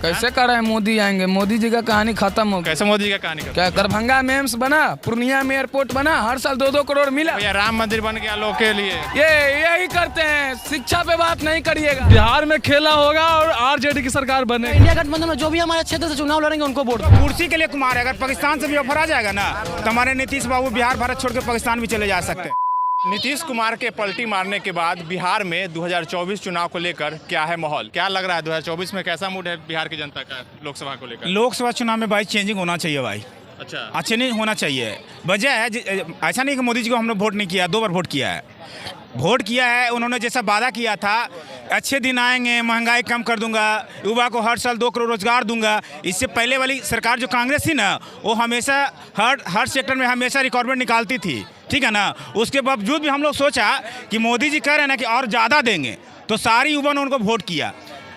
कैसे कर रहे हैं? मोदी आएंगे, मोदी जी का कहानी खत्म हो गई। कैसे मोदी जी का कहानी क्या दरभंगा में एम्स बना, पूर्णिया में एयरपोर्ट बना, हर साल 2-2 करोड़ मिला। भैया राम मंदिर बन गया लोग के लिए। ये यही करते हैं, शिक्षा पे बात नहीं करिएगा। बिहार में खेला होगा और आरजेडी की सरकार बने। इंडिया गठबंधन में जो भी हमारे क्षेत्र से चुनाव लड़ेंगे उनको वोट। कुर्सी के लिए कुमार है, अगर पाकिस्तान से भी ऑफर आ जाएगा ना तो हमारे नीतीश बाबू बिहार भारत छोड़ के पाकिस्तान भी चले जा सकते हैं। नीतीश कुमार के पलटी मारने के बाद बिहार में 2024 चुनाव को लेकर क्या है माहौल? क्या लग रहा है 2024 में कैसा मूड है बिहार की जनता का लोकसभा को लेकर? लोकसभा चुनाव में भाई चेंजिंग होना चाहिए भाई। अच्छा, चेंजिंग होना चाहिए। वजह है ऐसा नहीं कि मोदी जी को हमने वोट नहीं किया, 2 बार वोट किया है। वोट किया है, उन्होंने जैसा वादा किया था अच्छे दिन आएंगे, महंगाई कम कर दूंगा, युवा को हर साल 2 करोड़ रोजगार दूंगा। इससे पहले वाली सरकार जो कांग्रेस थी ना, वो हमेशा हर सेक्टर में हमेशा रिक्वायरमेंट निकालती थी, ठीक है ना। उसके बावजूद भी हम लोग सोचा कि मोदी जी कह रहे हैं ना कि और ज़्यादा देंगे, तो सारी युवा ने उनको वोट किया,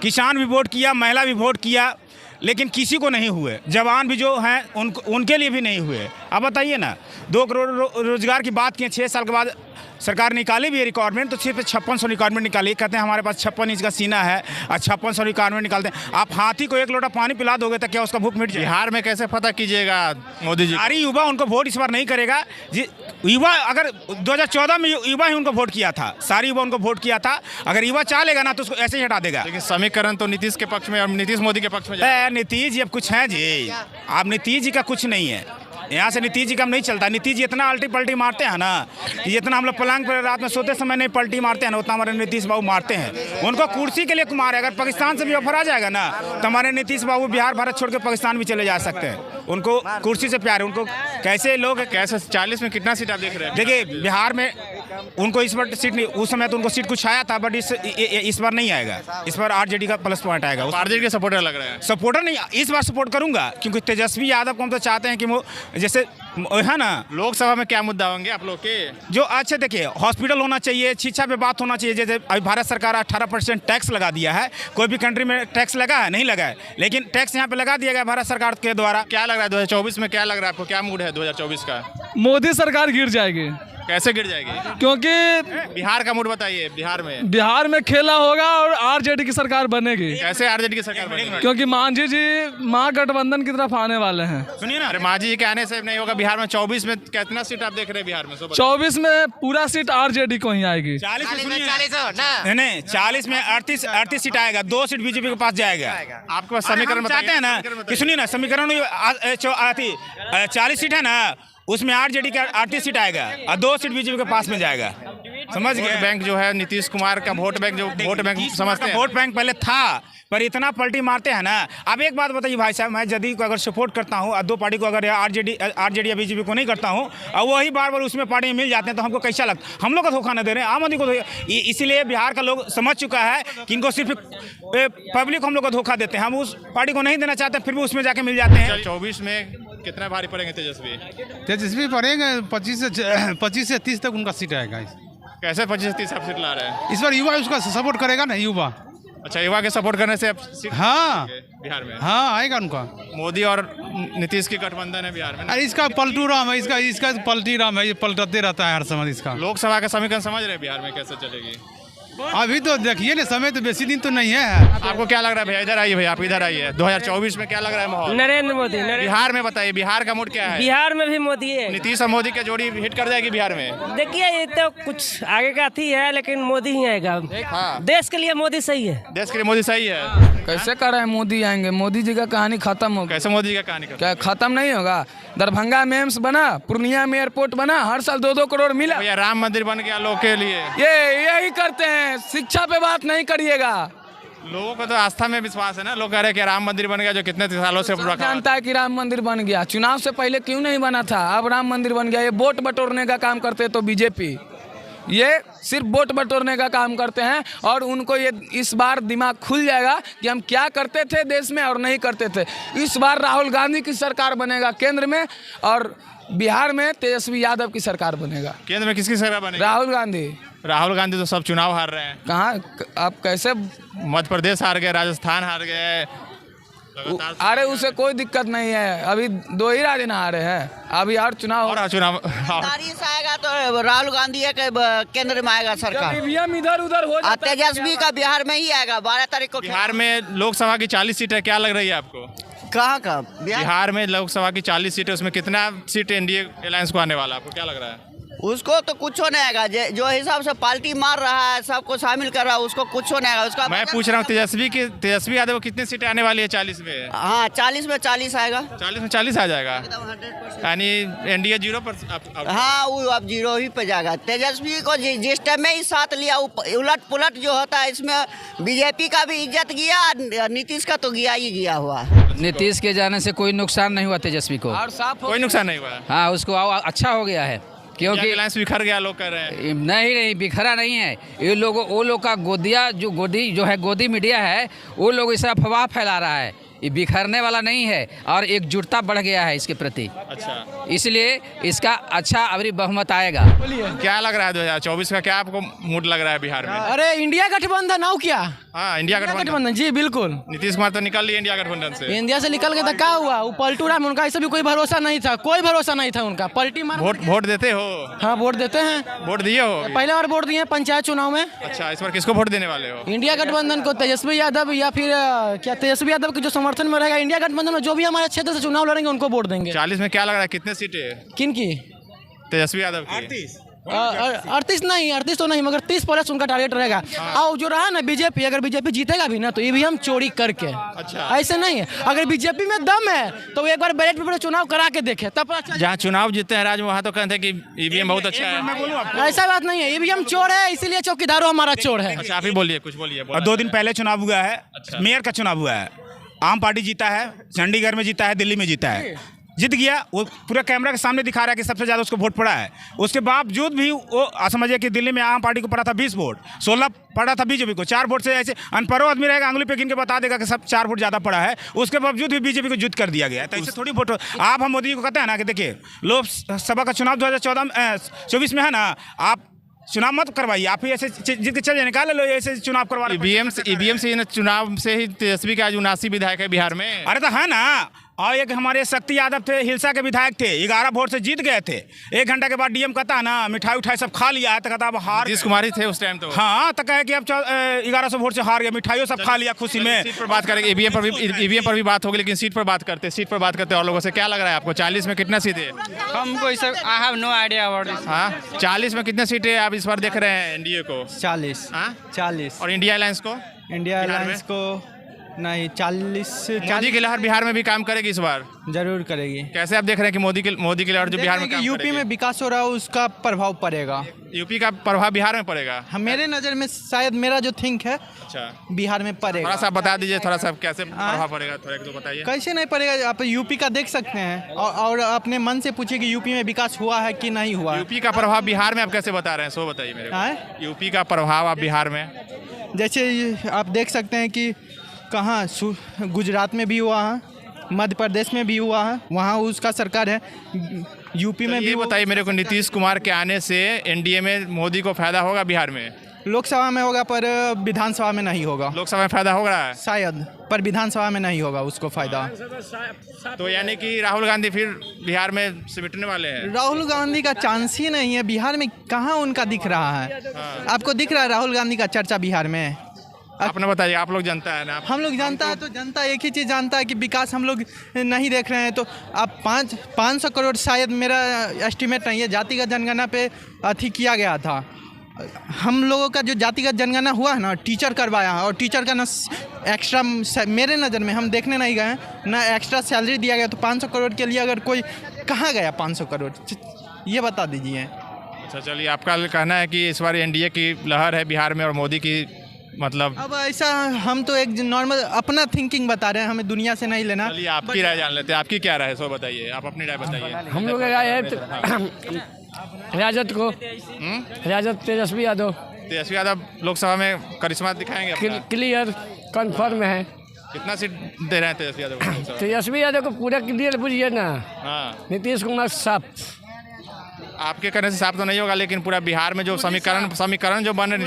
किसान भी वोट किया, महिला भी वोट किया, लेकिन किसी को नहीं हुए। जवान भी जो हैं उनके लिए भी नहीं हुए। अब बताइए ना, 2 करोड़ रोजगार की बात की, 6 साल के बाद सरकार निकाली भी है रिक्वायरमेंट, तो सिर्फ 5600 रिक्वायरमेंट निकाली। कहते हैं हमारे पास 56 इंच का सीना है और 5600 रिक्वायरमेंट निकालते हैं। आप हाथी को 1 लोटा पानी पिला दोगे तो क्या उसका भूख मिट जाए? बिहार में कैसे पता कीजिएगा मोदी जी? सारी युवा उनको वोट इस बार नहीं करेगा जी। युवा अगर 2014 में युवा ही उनको वोट किया था, सारी युवा उनको वोट किया था। अगर युवा चालेगा ना तो उसको ऐसे ही हटा देगा। लेकिन समीकरण तो नीतीश के पक्ष में और नीतीश मोदी के पक्ष में नीतीश जी अब कुछ है जी, आप नीतीश जी का कुछ नहीं है। यहाँ से नीतीश जी का नहीं चलता। नीतीश जी इतना अल्टी पल्टी मारते हैं ना कि जितना हम लोग पलंग पर रात में सोते समय नहीं पल्टी मारते हैं ना, उतना हमारे नीतीश बाबू मारते हैं। उनको कुर्सी के लिए कुमार है, अगर पाकिस्तान से भी ऑफर आ जाएगा ना तो हमारे नीतीश बाबू बिहार भारत छोड़ के पाकिस्तान भी चले जा सकते हैं। उनको कुर्सी से प्यार है। उनको कैसे लोग कैसे 40 में कितना सीट आप देख रहे हैं? देखिए बिहार में उनको इस बार सीट नहीं, उस समय तो उनको सीट कुछ आया था, बट इस बार नहीं आएगा। इस बार आरजेडी का प्लस पॉइंट आएगा। आरजेडी के सपोर्टर लग रहे हैं। सपोर्टर नहीं, इस बार सपोर्ट करूंगा क्योंकि तेजस्वी यादव को हम तो चाहते हैं कि वो जैसे है ना। लोकसभा में क्या मुद्दा होंगे आप लोग के? जो अच्छे देखिए, हॉस्पिटल होना चाहिए, शिक्षा पे बात होना चाहिए। जैसे अभी भारत सरकार 18% टैक्स लगा दिया है। कोई भी कंट्री में टैक्स लगा है? नहीं लगा है, लेकिन टैक्स यहाँ पे लगा दिया गया भारत सरकार के द्वारा। क्या लग रहा है 2024 में? क्या लग रहा है आपको? क्या मूड है 2024 का? मोदी सरकार गिर जाएगी। कैसे गिर जाएगी? क्योंकि बिहार का मूड बताइए। बिहार में खेला होगा और आरजेडी की सरकार बनेगी। कैसे आरजेडी की सरकार बनेगी? क्योंकि मांझी जी महागठबंधन की तरफ आने वाले हैं। सुनिए ना, अरे मांझी जी के आने से नहीं होगा। बिहार में 24 में कितना सीट आप देख रहे हैं बिहार में? 24 में पूरा सीट आरजेडी को ही आएगी। 40 नहीं, 40 में 38 सीट आएगा, 2 सीट बीजेपी के पास जाएगा। आपके पास समीकरण चाहते हैं ना कि सुनिए ना, समीकरण 40 सीट है ना, उसमें आरजेडी का 38 सीट आएगा और 2 सीट बीजेपी के पास में जाएगा। समझ गए? बैंक जो है नीतीश कुमार का वोट बैंक, जो वोट बैंक समझते हैं। वोट बैंक पहले था, पर इतना पलटी मारते हैं ना। अब एक बात बताइए भाई साहब, मैं जदयू को अगर सपोर्ट करता हूँ और 2 पार्टी को अगर आरजेडी या बीजेपी को नहीं करता हूँ और वही बार बार उसमें पार्टी में मिल जाते हैं तो हमको कैसा लगता है? हम लोग को धोखा न दे रहे हैं, आम आदमी को। इसीलिए बिहार का लोग समझ चुका है कि इनको सिर्फ पब्लिक हम लोग को धोखा देते हैं। हम उस पार्टी को नहीं देना चाहते, फिर भी उसमें जाके मिल जाते हैं। 24 में कितना भारी पड़ेंगे तेजस्वी? तेजस्वी पड़ेंगे 25 से 30 तक उनका सीट आएगा। कैसे 25 से 30 आप सीट ला रहे हैं? इस बार युवा उसका सपोर्ट करेगा ना, युवा। अच्छा, युवा के सपोर्ट करने से आप सीट हाँ बिहार में? हाँ आएगा उनका। मोदी और नीतीश की गठबंधन है बिहार में। अरे इसका पलटू राम है, इसका पलटी राम है, ये पलटते रहता है हर समय। इसका लोकसभा का समीकरण समझ रहे हैं बिहार में कैसे चलेगी? अभी तो देखिए ना, समय तो बेसी दिन तो नहीं है। आपको क्या लग रहा है भैया? इधर आइए भैया, आप इधर आइए। 2024 में क्या लग रहा है माहौल? नरेंद्र मोदी। बिहार में बताइए, बिहार का मूड क्या है? बिहार में भी मोदी है। नीतीश और मोदी की जोड़ी हिट कर जाएगी बिहार में? देखिए ये तो कुछ आगे का थी है, लेकिन मोदी ही आएगा। हाँ, देश के लिए मोदी सही है। देश के लिए मोदी सही है। कैसे कर रहे हैं? मोदी आएंगे, मोदी जी का कहानी खत्म हो गई। कैसे मोदी जी का कहानी? क्या खत्म नहीं होगा? दरभंगा में एम्स बना, पूर्णिया में एयरपोर्ट बना, हर साल 2-2 करोड़ मिला। भैया राम मंदिर बन गया लोग के लिए। ये यही करते हैं, शिक्षा पे बात नहीं करिएगा। लोगों को तो आस्था में विश्वास है ना। लोग कह रहे हैं कि राम मंदिर बन गया जो कितने सालों से रखा जानता है कि राम मंदिर बन गया। चुनाव से पहले क्यों नहीं बना था? अब राम मंदिर बन गया। ये वोट बटोरने का काम करते तो बीजेपी, ये सिर्फ वोट बटोरने का काम करते हैं। और उनको ये इस बार दिमाग खुल जाएगा कि हम क्या करते थे देश में और नहीं करते थे। इस बार राहुल गांधी की सरकार बनेगा केंद्र में, और बिहार में तेजस्वी यादव की सरकार बनेगा। केंद्र में किसकी सरकार बनेगी? राहुल गांधी तो सब चुनाव हार रहे हैं। कहाँ? आप कैसे? मध्य प्रदेश हार गए, राजस्थान हार गए, अरे उसे कोई दिक्कत नहीं है, अभी 2 ही राज्य ना आ रहे हैं, अभी और चुनाव और चुनाव तारीख आएगा तो राहुल गांधी के केंद्र में आएगा सरकार। ईवीएम इधर उधर हो जाता है। तेजस्वी का बिहार में ही आएगा 12 तारीख को। बिहार में लोकसभा की 40 सीट है, क्या लग रही है आपको? कहाँ का बिहार में लोकसभा की 40 सीट है, उसमें कितना सीट एनडीए अलायंस को आने वाला है, आपको क्या लग रहा है? उसको तो कुछ नहीं आएगा, जो हिसाब से पार्टी मार रहा है, सबको शामिल कर रहा है, उसको कुछ नहीं आएगा। उसका मैं पूछ रहा हूँ तेजस्वी यादव को कितनी सीटें आने वाली है 40 में? हाँ 40 में 40 आएगा। 40 में 40 आ जाएगा, यानी एनडीए 0%। हाँ वो अब 0 ही पे जाएगा। तेजस्वी को जिस टाइम में ही साथ लिया, उलट पुलट जो होता है इसमें बीजेपी का भी इज्जत गया, नीतीश का तो गया ही गया हुआ। नीतीश के जाने से कोई नुकसान नहीं हुआ तेजस्वी को, और साफ हो कोई नुकसान नहीं हुआ, हाँ उसको अच्छा हो गया है, क्योंकि अलायंस बिखर गया लोग कह रहे हैं। नहीं बिखरा नहीं है, ये लोगों वो लोग का गोदी मीडिया है, वो लोग इसे अफवाह फैला रहा है, ये बिखरने वाला नहीं है और एकजुटता बढ़ गया है इसके प्रति। अच्छा, इसलिए इसका अच्छा अभी बहुमत आएगा। क्या लग रहा है 2024 का, क्या आपको मूड लग रहा है बिहार में? अरे इंडिया गठबंधन आओ क्या? हाँ, इंडिया गठबंधन, जी बिल्कुल। नीतीश कुमार तो निकल लिए इंडिया गठबंधन से। इंडिया से निकल के तो क्या हुआ, वो पलटू रहा, उनका ऐसे भी कोई भरोसा नहीं था, कोई भरोसा नहीं था उनका, पलटी मार। वोट देते हो? हाँ वोट देते हैं, वोट दिए हो? पहले बार वोट दिए पंचायत चुनाव में। अच्छा, इस बार किसको वोट देने वाले हो? इंडिया गठबंधन को, तेजस्वी यादव या फिर क्या तेजस्वी यादव के जो समर्थन में रहेगा इंडिया गठबंधन में, जो भी हमारे क्षेत्र से चुनाव लड़ेंगे उनको वोट देंगे। 40 में क्या लग रहा है, कितने सीटें? किन की? तेजस्वी यादव की 38 नहीं, 38 तो नहीं, मगर 30 प्लस उनका टारगेट रहेगा। और जो रहा ना बीजेपी, अगर बीजेपी जीतेगा भी ना तो ईवीएम चोरी करके। अच्छा, ऐसे नहीं है, अगर बीजेपी में दम है तो एक बार बैलेट पेपर चुनाव करा के देखे तब पता चल। जहाँ चुनाव जीते हैं राज, वहाँ तो कहते हैं कि ईवीएम बहुत अच्छा है। ऐसा बात नहीं है, ईवीएम चोर है, इसीलिए चौकीदारों हमारा चोर है। अच्छा, आप ही बोलिए, कुछ बोलिए। और 2 दिन पहले चुनाव हुआ है, मेयर का चुनाव हुआ है, आम पार्टी जीता है, चंडीगढ़ में जीता है, दिल्ली में जीता है, जीत गया। वो पूरा कैमरा के सामने दिखा रहा है कि सबसे ज़्यादा उसको वोट पड़ा है। उसके बावजूद भी वो समझिए कि दिल्ली में आम पार्टी को पड़ा था 20 वोट, 16 पड़ा था बीजेपी को, 4 वोट से। ऐसे अनपढ़ आदमी रहेगा, अंगुली पे गिन के बता देगा कि सब 4 वोट ज़्यादा पड़ा है, उसके बावजूद भी बीजेपी को जीत कर दिया गया। तो इससे थोड़ी वोट आप हम मोदी जी को कहते हैं ना कि देखिए लोकसभा का चुनाव 2024 में है ना, आप चुनाव मत करवाइए, आप ही ऐसे जीत के चले निकाल लो, ऐसे चुनाव करवा। ईवीएम से चुनाव से ही तेजस्वी के आज 79 विधायक है बिहार में। अरे तो है ना, और एक हमारे शक्ति यादव थे, हिलसा के विधायक थे, 11 वोट से जीत गए थे। 1 घंटा के बाद डीएम कहता है ना मिठाई उठाई सब खा लिया है, तो कहता अब हार। नीतीश कुमार ही थे उस टाइम तो। हाँ, तो कहे कि अब 1100 वोट से हार गया, मिठाइयों सब खा लिया खुशी में। सीट पर बात करेंगे, ईवीएम पर भी बात होगी, लेकिन सीट पर बात करते और लोगों से क्या लग रहा है आपको? 40 में कितना सीट है? हमको I have no idea about this. हाँ, 40 में कितने सीटें आप इस बार देख रहे हैं एनडीए को? 40। हाँ? 40 और इंडिया अलायंस को? इंडिया बिहार अलायंस को नहीं, 40 मोदी की लहर बिहार में भी काम करेगी इस बार? जरूर करेगी। कैसे आप देख रहे हैं कि मोदी की लहर जो बिहार में काम यूपी करेगी? में विकास हो रहा है, उसका प्रभाव पड़ेगा। यूपी का प्रभाव बिहार में पड़ेगा? मेरे नज़र में शायद, मेरा जो थिंक है, अच्छा, बिहार में पड़ेगा। थोड़ा सा बता दीजिए, थोड़ा सा कैसे प्रभाव पड़ेगा, थोड़ा एक दो बताइए। कैसे नहीं पड़ेगा, आप यूपी का देख सकते हैं और अपने मन से पूछिए कि यूपी में विकास हुआ है कि नहीं हुआ। यूपी का प्रभाव बिहार में आप कैसे बता रहे हैं, सो बताइए मेरे को। यूपी का प्रभाव आप बिहार में जैसे आप देख सकते हैं कि कहाँ गुजरात में भी हुआ है, मध्य प्रदेश में भी हुआ है, वहाँ उसका सरकार है। यूपी में भी बताइए मेरे को, नीतीश कुमार के आने से एनडीए में मोदी को फायदा होगा बिहार में? लोकसभा में होगा पर विधानसभा में नहीं होगा। लोकसभा में फायदा हो रहा है शायद, पर विधानसभा में नहीं होगा उसको फायदा। तो यानी कि राहुल गांधी फिर बिहार में सिमटने वाले हैं? राहुल गांधी का चांस ही नहीं है बिहार में, कहाँ उनका दिख रहा है? आपको दिख रहा है राहुल गांधी का चर्चा बिहार में? अपना बताइए, आप लोग जनता है ना? हम लोग जानता है, तो जनता एक ही चीज़ जानता है कि विकास हम लोग नहीं देख रहे हैं। तो आप 500 करोड़, शायद मेरा एस्टीमेट नहीं है, जातिगत जनगणना पे अथी किया गया था। हम लोगों का जो जातिगत जनगणना हुआ है ना, टीचर करवाया है, और टीचर का ना एक्स्ट्रा, मेरे नज़र में, हम देखने नहीं गए हैं ना, एक्स्ट्रा सैलरी दिया गया। तो 500 करोड़ के लिए अगर कोई, कहाँ गया 500 करोड़, ये बता दीजिए। अच्छा, चलिए, आपका कहना है कि इस बार एनडीए की लहर है बिहार में और मोदी की, मतलब अब ऐसा, हम तो एक नॉर्मल अपना थिंकिंग बता रहे हैं, हमें दुनिया से नहीं लेना। चलिए, आपकी राय जान लेते हैं, आपकी क्या राय है, सो बताइए, आप अपनी राय बताइए। हम लोग राय है राजद को, राजद तेजस्वी यादव। तेजस्वी यादव लोकसभा में करिश्मा दिखाएंगे अपना? क्लियर कन्फर्म है। कितना सीट दे रहे हैं तेजस्वी यादव को? तेजस्वी यादव को पूरा क्लियर बुझिए ना। हाँ, नीतीश कुमार साफ। आपके कहने से साफ तो नहीं होगा, लेकिन पूरा बिहार में जो समीकरण जो बन रहे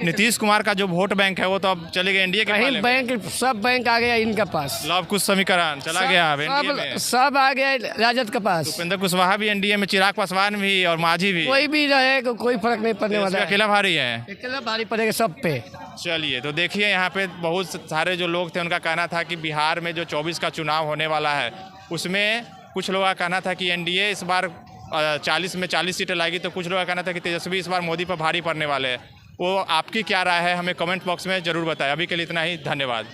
नीतीश कुमार का जो वोट बैंक है वो तो अब चले गए एनडीए के पाले में। बैंक सब बैंक आ गया इनके पास, लव कुछ समीकरण चला गया अब एनडीए में, सब आ गया राजद के पास। उपेंद्र कुशवाहा भी एनडीए में, चिराग पासवान भी और मांझी भी, कोई भी रहे कोई फर्क नहीं पड़ने वाला है, अकेला भारी है, अकेला भारी पड़ेगा सब पे। चलिए तो देखिए यहाँ पे बहुत सारे जो लोग थे उनका कहना था कि बिहार में जो 24 का चुनाव होने वाला है उसमें कुछ लोगों का कहना था कि एनडीए इस बार 40 में 40 सीटें लाएगी, तो कुछ लोगों का कहना था कि तेजस्वी इस बार मोदी पर भारी पड़ने वाले हैं। वो आपकी क्या राय है हमें कमेंट बॉक्स में ज़रूर बताएं। अभी के लिए इतना ही, धन्यवाद।